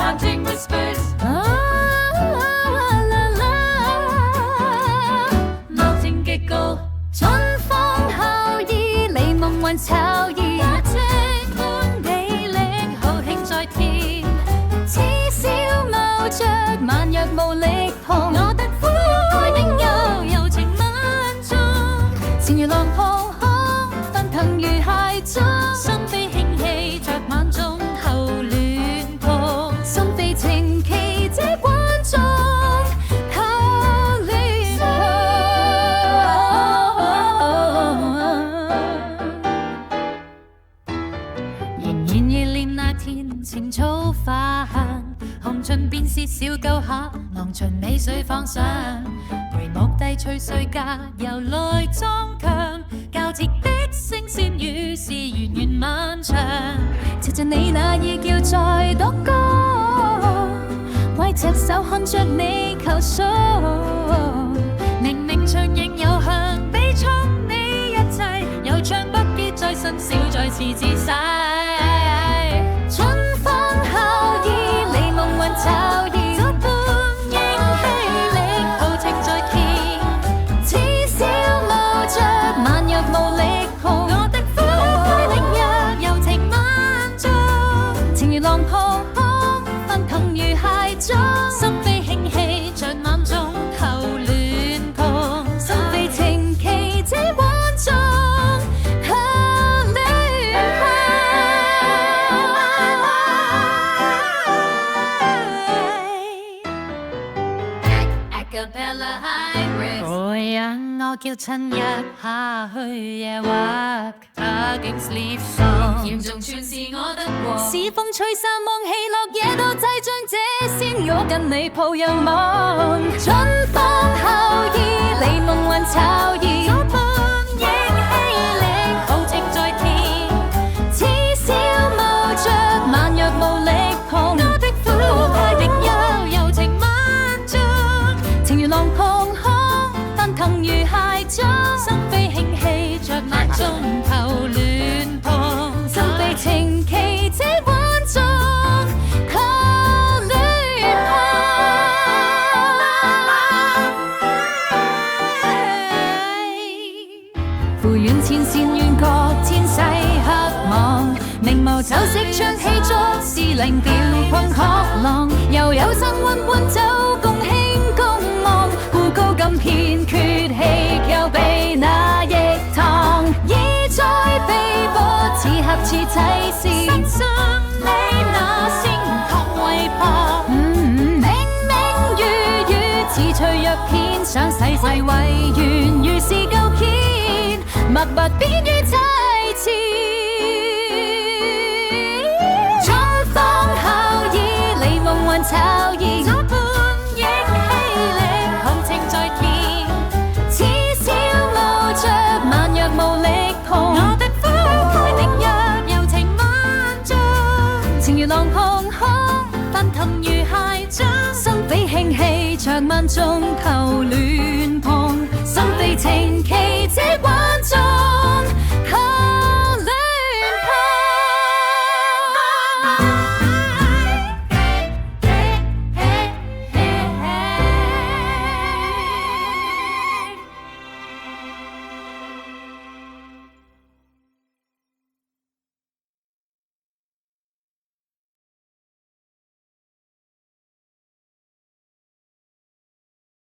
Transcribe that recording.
Haunting whispers. Melting giggle. 春風後意，離夢幻秋意。一清歡喜力，豪興在天。痴笑冒着，萬若無力碰。我的苦海冰幽，柔情萬種。前如浪鋪空，奔騰如蟹蹤。心扉興起着晚鐘後戀碰。心扉情期這關中後戀碰。仍然意念那天情草花香，紅盡便是小狗俠，郎隨美水放上，回目低吹水家，由來裝強，交織的聲線與是源遠漫長。藉着你那意叫在獨歌，挽着手看着你求訴。明明長仍有向比充你一切，有唱不結在身，笑在是自細。春風後意，離夢幻秋意。這般英氣力，豪情在天。痴笑冒着，萬若無力碰。我的苦海冰若柔情萬種。情如浪鋪空，奔騰如蟹蹤。心扉興起着晚鐘後戀碰。心扉情期這晚中後戀碰。 Acapella hybrid， 愛讓我叫親一下去夜畫，他竟 sleep song， 嚴重全是我的禍。是風吹散夢喜樂，野到祭將這仙我跟你抱仰望。春風後意，離夢幻秋意。這般英氣力，豪情在天。痴笑冒着，萬若無力碰。我的苦海冰幽，柔情萬種。情如浪鋪空，奔騰如蟹蹤。心扉興起着晚鐘後戀碰。心扉情期這晚中後戀碰。扶遠前線願各天際黑望，明眸酒色唱起足是靈調碰學浪。又有生溫溫酒共興共望，故高今偏缺氣又被那逆堂。意在被迫似合似砌是深信你那聲學為怕。明明如雨似脆弱片，想世世為緣如是舊見，默默變於妻妾。春風後意，離夢幻秋意。這般英氣力，豪情在天。痴笑冒着，萬若無力碰。我的苦海冰若柔情萬種。情如浪鋪空，奔騰如蟹蹤。心扉興起着萬眾後戀碰。心扉情期這晚中後戀碰。